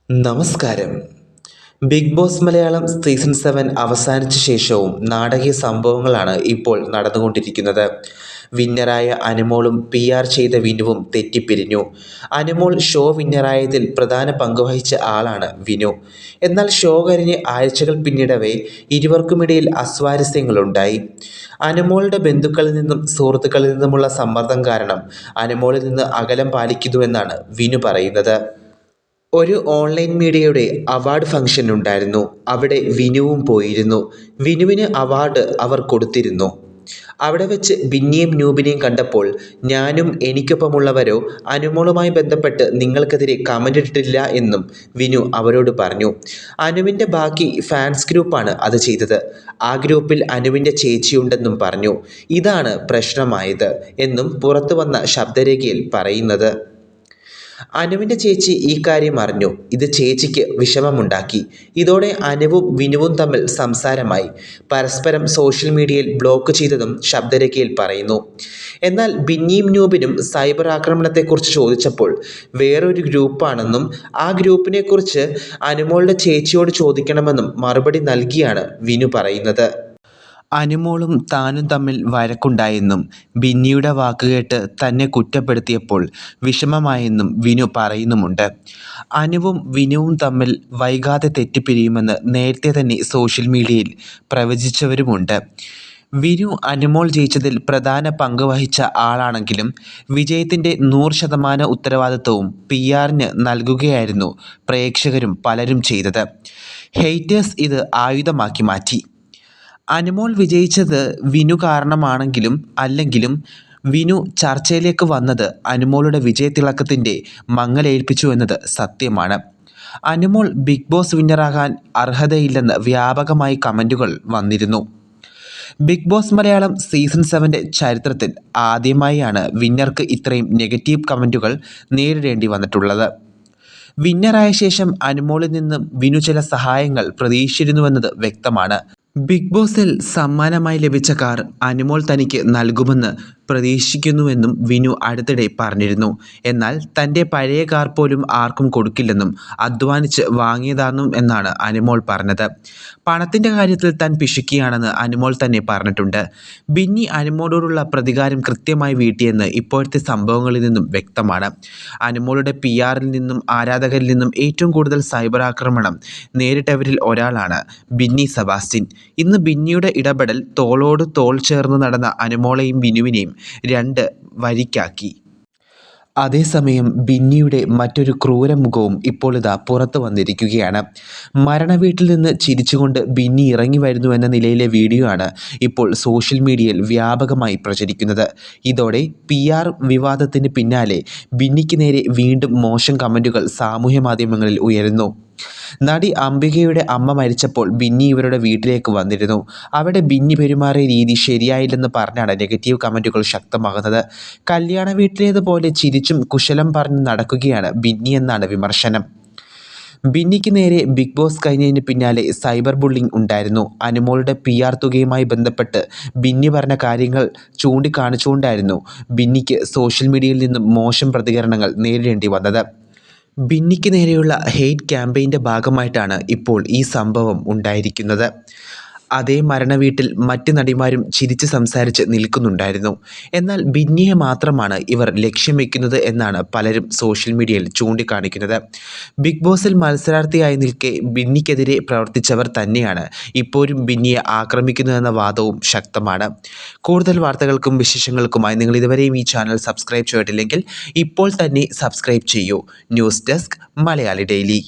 നമസ്കാരം. Big boss Malayalam season 7 അവസാനിച്ച ശേഷവും നാടകീയ സംഭവങ്ങളാണ് ഇപ്പോൾ നടന്നുകൊണ്ടിരിക്കുന്നത്. വിന്നറായ അനുമോളും PR ചെയ്ത വിനുവും തെറ്റിപ്പിരിഞ്ഞു. അനുമോൾ ഷോ വിന്നറായതിൽ പ്രധാന പങ്കുവഹിച്ച ആളാണ് വിനു. എന്നാൽ ഷോ കഴിഞ്ഞ് ആഴ്ചകൾ പിന്നിടവേ ഇരുവർക്കുമിടയിൽ അസ്വാരസ്യങ്ങളുണ്ടായി. അനുമോളുടെ ബന്ധുക്കളിൽ നിന്നും സുഹൃത്തുക്കളിൽ നിന്നുമുള്ള സമ്മർദ്ദം കാരണം അനുമോളിൽ നിന്ന് അകലം പാലിക്കുന്നുവെന്നാണ് വിനു പറയുന്നത്. ഒരു ഓൺലൈൻ മീഡിയയുടെ അവാർഡ് ഫംഗ്ഷൻ ഉണ്ടായിരുന്നു. അവിടെ വിനുവും പോയിരുന്നു. വിനുവിന് അവാർഡ് അവർ കൊടുത്തിരുന്നു. അവിടെ വെച്ച് ബിന്നിയും നൂബിനെയും കണ്ടപ്പോൾ ഞാനും എനിക്കൊപ്പമുള്ളവരോ അനുമോളുമായി ബന്ധപ്പെട്ട് നിങ്ങൾക്കെതിരെ കമൻ്റ് ഇട്ടിട്ടില്ല എന്നും വിനു അവരോട് പറഞ്ഞു. അനുവിൻ്റെ ബാക്കി ഫാൻസ് ഗ്രൂപ്പാണ് അത് ചെയ്തത്. ആ ഗ്രൂപ്പിൽ അനുവിൻ്റെ ചേച്ചിയുണ്ടെന്നും പറഞ്ഞു. ഇതാണ് പ്രശ്നമായത് എന്നും പുറത്തു വന്ന ശബ്ദരേഖയിൽ പറയുന്നത്. അനുവിൻ്റെ ചേച്ചി ഈ കാര്യം അറിഞ്ഞു. ഇത് ചേച്ചിക്ക് വിഷമമുണ്ടാക്കി. ഇതോടെ അനുവും വിനുവും തമ്മിൽ സംസാരമായി. പരസ്പരം സോഷ്യൽ മീഡിയയിൽ ബ്ലോക്ക് ചെയ്തതും ശബ്ദരേഖയിൽ പറയുന്നു. എന്നാൽ ബിന്നിയും നൂബിനും സൈബർ ആക്രമണത്തെക്കുറിച്ച് ചോദിച്ചപ്പോൾ വേറൊരു ഗ്രൂപ്പാണെന്നും ആ ഗ്രൂപ്പിനെക്കുറിച്ച് അനുമോളുടെ ചേച്ചിയോട് ചോദിക്കണമെന്നും മറുപടി നൽകിയാണ് വിനു പറയുന്നത്. അനുമോളും താനും തമ്മിൽ വഴക്കുണ്ടായെന്നും ബിന്നിയുടെ വാക്കുകേട്ട് തന്നെ കുറ്റപ്പെടുത്തിയപ്പോൾ വിഷമമായെന്നും വിനു പറയുന്നുമുണ്ട്. അനുവും വിനുവും തമ്മിൽ വൈകാതെ തെറ്റിപ്പിരിയുമെന്ന് നേരത്തെ തന്നെ സോഷ്യൽ മീഡിയയിൽ പ്രവചിച്ചവരുമുണ്ട്. വിനു അനുമോൾ ജയിച്ചതിൽ പ്രധാന പങ്ക് വഹിച്ച ആളാണെങ്കിലും വിജയത്തിൻ്റെ 100% ഉത്തരവാദിത്വവും PR-ന് നൽകുകയായിരുന്നു പ്രേക്ഷകരും പലരും ചെയ്തത്. ഹെയ്റ്റേഴ്സ് ഇത് ആയുധമാക്കി മാറ്റി. അനുമോൾ വിജയിച്ചത് വിനു കാരണമാണെങ്കിലും അല്ലെങ്കിലും വിനു ചർച്ചയിലേക്ക് വന്നത് അനുമോളുടെ വിജയത്തിളക്കത്തിൻ്റെ മങ്ങലേൽപ്പിച്ചു എന്നത് സത്യമാണ്. അനുമോൾ ബിഗ് ബോസ് വിന്നറാകാൻ അർഹതയില്ലെന്ന് വ്യാപകമായി കമൻറ്റുകൾ വന്നിരുന്നു. ബിഗ് ബോസ് മലയാളം സീസൺ 7 ചരിത്രത്തിൽ ആദ്യമായാണ് വിന്നർക്ക് ഇത്രയും നെഗറ്റീവ് കമൻറ്റുകൾ നേരിടേണ്ടി വന്നിട്ടുള്ളത്. വിന്നറായ ശേഷം അനുമോളിൽ നിന്നും വിനു ചില സഹായങ്ങൾ പ്രതീക്ഷിച്ചിരുന്നുവെന്നത് വ്യക്തമാണ്. ബിഗ് ബോസിൽ സമ്മാനമായി ലഭിച്ച കാർ അനുമോൾ തനിക്ക് നൽകുമെന്ന് പ്രതീക്ഷിക്കുന്നുവെന്നും വിനു അടുത്തിടെ പറഞ്ഞിരുന്നു. എന്നാൽ തൻ്റെ പഴയ കാർ പോലും ആർക്കും കൊടുക്കില്ലെന്നും അധ്വാനിച്ച് വാങ്ങിയതാണെന്നും എന്നാണ് അനുമോൾ പറഞ്ഞത്. പണത്തിൻ്റെ കാര്യത്തിൽ താൻ പിശുക്കിയാണെന്ന് അനുമോൾ തന്നെ പറഞ്ഞിട്ടുണ്ട്. ബിന്നി അനുമോളോടുള്ള പ്രതികാരം കൃത്യമായി വീട്ടിയെന്ന് ഇപ്പോഴത്തെ സംഭവങ്ങളിൽ നിന്നും വ്യക്തമാണ്. അനുമോളുടെ PR-ൽ നിന്നും ആരാധകരിൽ നിന്നും ഏറ്റവും കൂടുതൽ സൈബർ ആക്രമണം നേരിട്ടവരിൽ ഒരാളാണ് ബിന്നി സെബാസ്റ്റ്യൻ. ഇന്ന് ബിന്നിയുടെ ഇടപെടൽ തോളോട് തോൾ ചേർന്ന് നടന്ന അനുമോളെയും വിനുവിനെയും രണ്ട് വരിക്കാക്കി. അതേസമയം ബിന്നിയുടെ മറ്റൊരു ക്രൂരമുഖവും ഇപ്പോൾ ഇതാ പുറത്തു വന്നിരിക്കുകയാണ്. മരണവീട്ടിൽ നിന്ന് ചിരിച്ചുകൊണ്ട് ബിന്നി ഇറങ്ങി വരുന്നു എന്ന നിലയിലെ വീഡിയോ ആണ് ഇപ്പോൾ സോഷ്യൽ മീഡിയയിൽ വ്യാപകമായി പ്രചരിക്കുന്നത്. ഇതോടെ PR വിവാദത്തിന് പിന്നാലെ ബിന്നിക്ക് നേരെ വീണ്ടും മോശം കമൻറ്റുകൾ സാമൂഹ്യ മാധ്യമങ്ങളിൽ ഉയരുന്നു. നടി അംബികയുടെ അമ്മ മരിച്ചപ്പോൾ ബിന്നി ഇവരുടെ വീട്ടിലേക്ക് വന്നിരുന്നു. അവിടെ ബിന്നി പെരുമാറിയ രീതി ശരിയായില്ലെന്ന് പറഞ്ഞാണ് നെഗറ്റീവ് കമൻറ്റുകൾ ശക്തമാകുന്നത്. കല്യാണ വീട്ടിലേതുപോലെ ചിരിച്ചും കുശലം പറഞ്ഞ് നടക്കുകയാണ് ബിന്നി എന്നാണ് വിമർശനം. ബിന്നിക്ക് നേരെ ബിഗ് ബോസ് കഴിഞ്ഞതിന് പിന്നാലെ സൈബർ ബുള്ളിംഗ് ഉണ്ടായിരുന്നു. അനുമോളുടെ PR തുകയുമായി ബന്ധപ്പെട്ട് ബിന്നി പറഞ്ഞ കാര്യങ്ങൾ ചൂണ്ടിക്കാണിച്ചുകൊണ്ടായിരുന്നു ബിന്നിക്ക് സോഷ്യൽ മീഡിയയിൽ നിന്നും മോശം പ്രതികരണങ്ങൾ നേരിടേണ്ടി വന്നത്. ബിന്നിക്ക് നേരെയുള്ള ഹെയ്റ്റ് ക്യാമ്പയിൻ്റെ ഭാഗമായിട്ടാണ് ഇപ്പോൾ ഈ സംഭവം ഉണ്ടായിരിക്കുന്നത്. അതേ മരണവീട്ടിൽ മറ്റ് നടിമാരും ചിരിച്ച് സംസാരിച്ച് നിൽക്കുന്നുണ്ടായിരുന്നു. എന്നാൽ ബിന്നിയെ മാത്രമാണ് ഇവർ ലക്ഷ്യം വയ്ക്കുന്നത് എന്നാണ് പലരും സോഷ്യൽ മീഡിയയിൽ ചൂണ്ടിക്കാണിക്കുന്നത്. ബിഗ് ബോസിൽ മത്സരാർത്ഥിയായി നിൽക്കെ ബിന്നിക്കെതിരെ പ്രവർത്തിച്ചവർ തന്നെയാണ് ഇപ്പോഴും ബിന്നിയെ ആക്രമിക്കുന്നതെന്ന വാദവും ശക്തമാണ്. കൂടുതൽ വാർത്തകൾക്കും വിശേഷങ്ങൾക്കുമായി നിങ്ങൾ ഇതുവരെയും ഈ ചാനൽ സബ്സ്ക്രൈബ് ചെയ്തിട്ടില്ലെങ്കിൽ ഇപ്പോൾ തന്നെ സബ്സ്ക്രൈബ് ചെയ്യൂ. News desk Malayali daily.